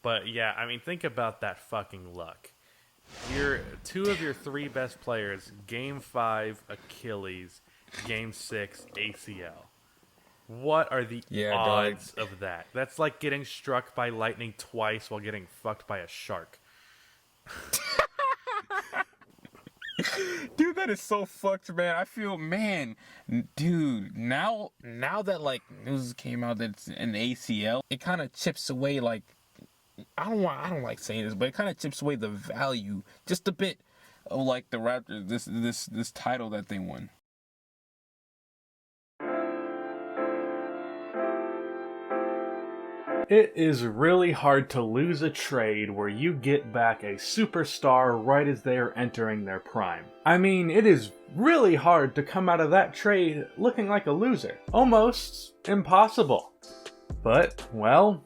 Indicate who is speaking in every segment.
Speaker 1: But yeah, I mean, think about that fucking luck. Two of your three best players, Game 5, Achilles, Game 6, ACL. What are the odds of that? That's like getting struck by lightning twice while getting fucked by a shark.
Speaker 2: Dude, that is so fucked, man. I feel, dude, now that, like, news came out that it's an ACL, it kind of chips away, like, I don't like saying this, but it kind of chips away the value just a bit of, like, the Raptors, this title that they won.
Speaker 1: It is really hard to lose a trade where you get back a superstar right as they are entering their prime. I mean, it is really hard to come out of that trade looking like a loser. Almost impossible. But, well,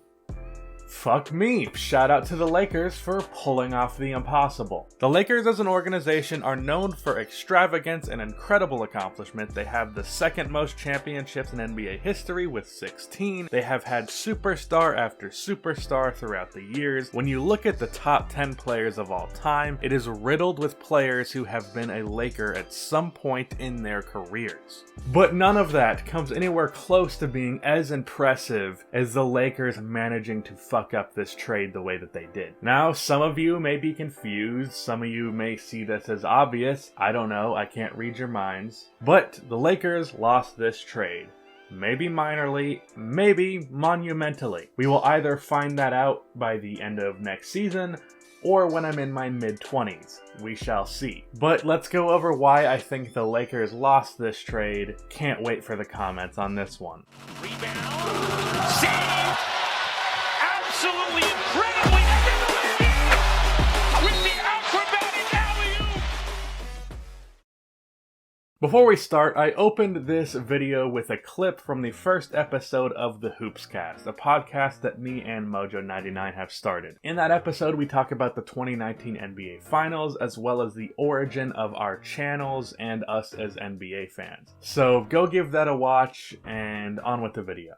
Speaker 1: fuck me. Shout out to the Lakers for pulling off the impossible. The Lakers as an organization are known for extravagance and incredible accomplishment. They have the second most championships in NBA history with 16. They have had superstar after superstar throughout the years. When you look at the top 10 players of all time, it is riddled with players who have been a Laker at some point in their careers. But none of that comes anywhere close to being as impressive as the Lakers managing to fuck up this trade the way that they did. Now, some of you may be confused, some of you may see this as obvious, I don't know, I can't read your minds, but the Lakers lost this trade. Maybe minorly, maybe monumentally. We will either find that out by the end of next season, or when I'm in my mid-20s. We shall see. But let's go over why I think the Lakers lost this trade. Can't wait for the comments on this one.
Speaker 3: Rebound! Save! Absolutely incredibly with the acrobatic alley-oop!
Speaker 1: Before we start, I opened this video with a clip from the first episode of the Hoopscast, a podcast that me and Mojo99 have started. In that episode, we talk about the 2019 NBA Finals, as well as the origin of our channels and us as NBA fans. So go give that a watch, and on with the video.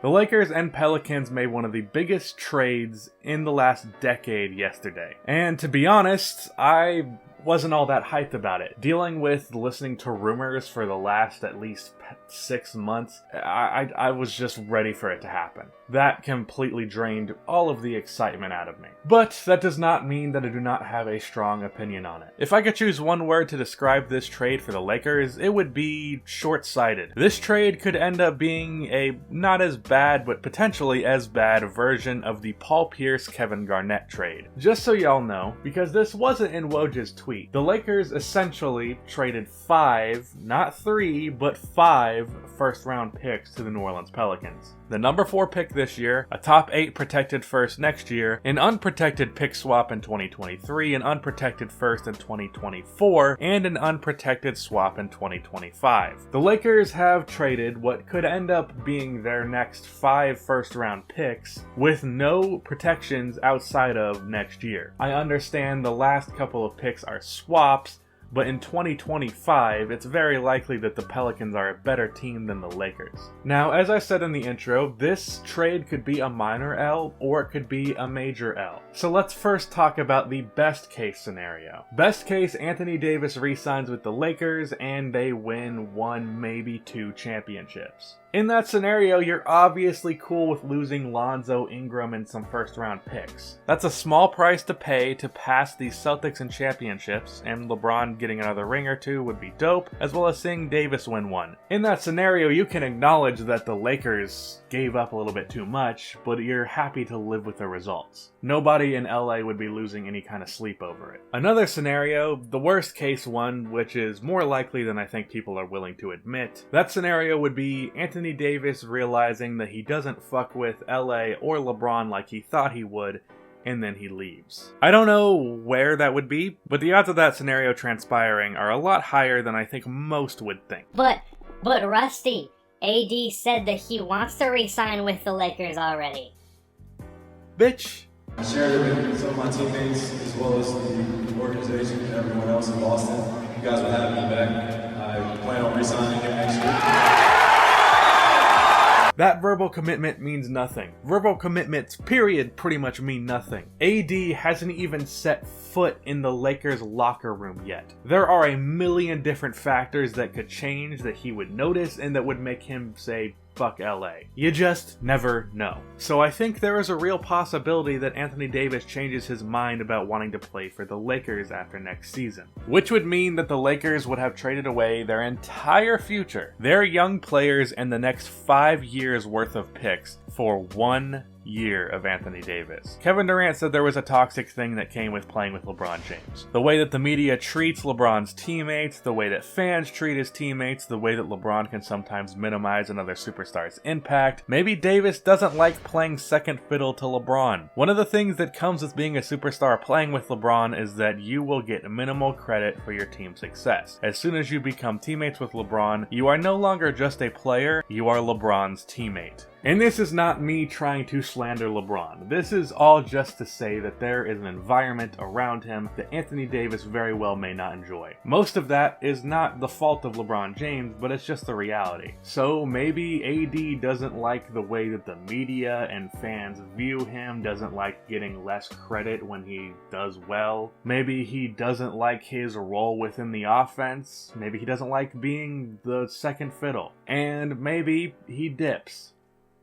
Speaker 1: The Lakers and Pelicans made one of the biggest trades in the last decade yesterday. And to be honest, I wasn't all that hyped about it. Dealing with listening to rumors for the last at least 6 months, I was just ready for it to happen. That completely drained all of the excitement out of me. But that does not mean that I do not have a strong opinion on it. If I could choose one word to describe this trade for the Lakers, it would be short-sighted. This trade could end up being a not as bad, but potentially as bad version of the Paul Pierce-Kevin Garnett trade. Just so y'all know, because this wasn't in Woj's tweet, the Lakers essentially traded 5, not 3, but 5 first-round picks to the New Orleans Pelicans. The number 4 pick this year, a top 8 protected first next year, an unprotected pick swap in 2023, an unprotected first in 2024, and an unprotected swap in 2025. The Lakers have traded what could end up being their next 5 first-round picks with no protections outside of next year. I understand the last couple of picks are swaps, but in 2025, it's very likely that the Pelicans are a better team than the Lakers. Now, as I said in the intro, this trade could be a minor L or it could be a major L. So let's first talk about the best case scenario. Best case, Anthony Davis re-signs with the Lakers and they win 1, maybe 2 championships. In that scenario, you're obviously cool with losing Lonzo, Ingram, and some first-round picks. That's a small price to pay to pass the Celtics in championships, and LeBron getting another ring or 2 would be dope, as well as seeing Davis win 1. In that scenario, you can acknowledge that the Lakers gave up a little bit too much, but you're happy to live with the results. Nobody in LA would be losing any kind of sleep over it. Another scenario, the worst case one, which is more likely than I think people are willing to admit, that scenario would be Anthony Davis realizing that he doesn't fuck with LA or LeBron like he thought he would, and then he leaves. I don't know where that would be, but the odds of that scenario transpiring are a lot higher than I think most would think.
Speaker 4: But Rusty, AD said that he wants to re-sign with the Lakers already.
Speaker 1: Bitch.
Speaker 5: I shared it with some of my teammates as well as the organization and everyone else in Boston. You guys will have me back. I plan on re-signing him next year.
Speaker 1: That verbal commitment means nothing. Verbal commitments, period, pretty much mean nothing. AD hasn't even set foot in the Lakers locker room yet. There are a million different factors that could change that he would notice and that would make him say, fuck LA. You just never know. So I think there is a real possibility that Anthony Davis changes his mind about wanting to play for the Lakers after next season. Which would mean that the Lakers would have traded away their entire future, their young players, and the next 5 years worth of picks for 1 year of Anthony Davis. Kevin Durant said there was a toxic thing that came with playing with LeBron James. The way that the media treats LeBron's teammates, the way that fans treat his teammates, the way that LeBron can sometimes minimize another superstar's impact. Maybe Davis doesn't like playing second fiddle to LeBron. One of the things that comes with being a superstar playing with LeBron is that you will get minimal credit for your team's success. As soon as you become teammates with LeBron, you are no longer just a player, you are LeBron's teammate. And this is not me trying to slander LeBron. This is all just to say that there is an environment around him that Anthony Davis very well may not enjoy. Most of that is not the fault of LeBron James, but it's just the reality. So maybe AD doesn't like the way that the media and fans view him, doesn't like getting less credit when he does well. Maybe he doesn't like his role within the offense. Maybe he doesn't like being the second fiddle. And maybe he dips.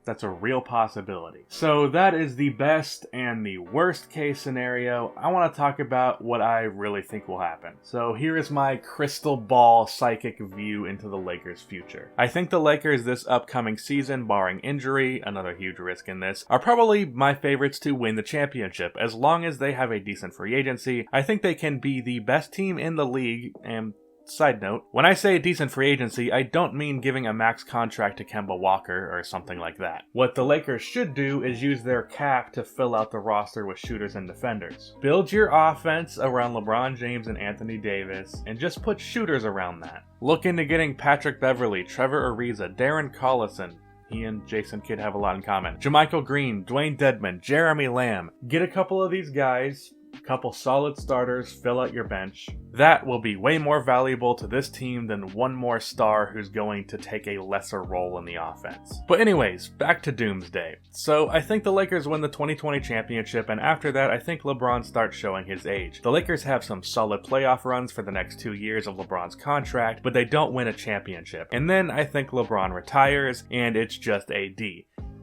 Speaker 1: That's a real possibility. So that is the best and the worst case scenario. I want to talk about what I really think will happen. So here is my crystal ball psychic view into the Lakers' future. I think the Lakers this upcoming season, barring injury, another huge risk in this, are probably my favorites to win the championship. As long as they have a decent free agency, I think they can be the best team in the league. And side note, when I say decent free agency, I don't mean giving a max contract to Kemba Walker or something like that. What the Lakers should do is use their cap to fill out the roster with shooters and defenders. Build your offense around LeBron James and Anthony Davis, and just put shooters around that. Look into getting Patrick Beverley, Trevor Ariza, Darren Collison. He and Jason Kidd have a lot in common. Jermichael Green, Dwayne Dedmon, Jeremy Lamb. Get a couple of these guys, a couple solid starters, fill out your bench. That will be way more valuable to this team than one more star who's going to take a lesser role in the offense. But anyways, back to Doomsday. So I think the Lakers win the 2020 championship, and after that I think LeBron starts showing his age. The Lakers have some solid playoff runs for the next 2 years of LeBron's contract, but they don't win a championship. And then I think LeBron retires, and it's just AD.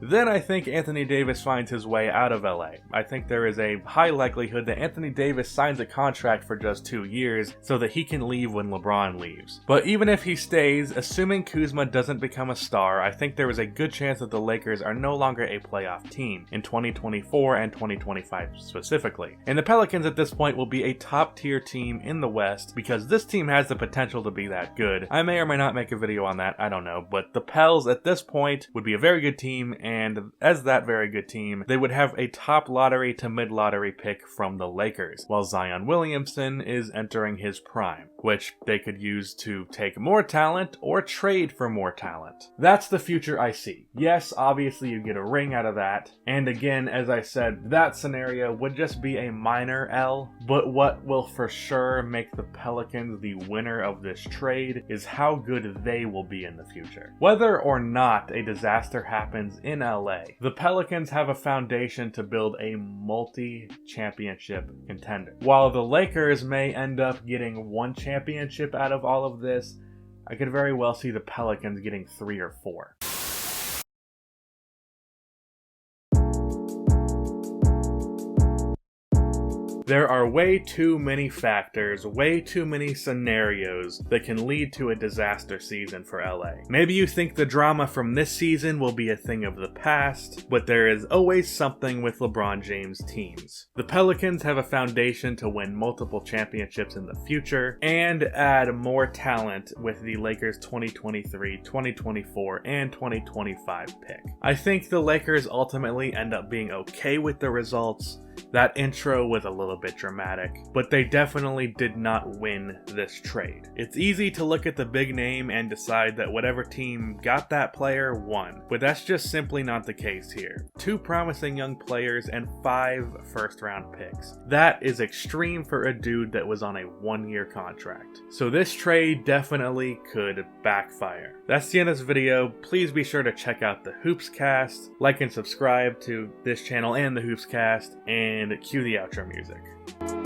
Speaker 1: Then I think Anthony Davis finds his way out of LA. I think there is a high likelihood that Anthony Davis signs a contract for just 2 years so that he can leave when LeBron leaves. But even if he stays, assuming Kuzma doesn't become a star, I think there is a good chance that the Lakers are no longer a playoff team in 2024 and 2025 specifically. And the Pelicans at this point will be a top tier team in the West because this team has the potential to be that good. I may or may not make a video on that, I don't know, but the Pels at this point would be a very good team, and as that very good team, they would have a top lottery to mid-lottery pick from the Lakers, while Zion Williamson is entering his prime, which they could use to take more talent or trade for more talent. That's the future I see. Yes, obviously you get a ring out of that, and again, as I said, that scenario would just be a minor L, but what will for sure make the Pelicans the winner of this trade is how good they will be in the future. Whether or not a disaster happens in LA, the Pelicans have a foundation to build a multi-championship contender. While the Lakers may end up getting one championship out of all of this, I could very well see the Pelicans getting 3 or 4. There are way too many factors, way too many scenarios that can lead to a disaster season for LA. Maybe you think the drama from this season will be a thing of the past, but there is always something with LeBron James teams. The Pelicans have a foundation to win multiple championships in the future and add more talent with the Lakers 2023, 2024, and 2025 pick. I think the Lakers ultimately end up being okay with the results. That intro was a little bit dramatic, but they definitely did not win this trade. It's easy to look at the big name and decide that whatever team got that player won, but that's just simply not the case here. 2 promising young players and 5 first-round picks. That is extreme for a dude that was on a 1-year contract. So this trade definitely could backfire. That's the end of this video. Please be sure to check out the Hoops Cast, like and subscribe to this channel and the Hoops Cast, and cue the outro music.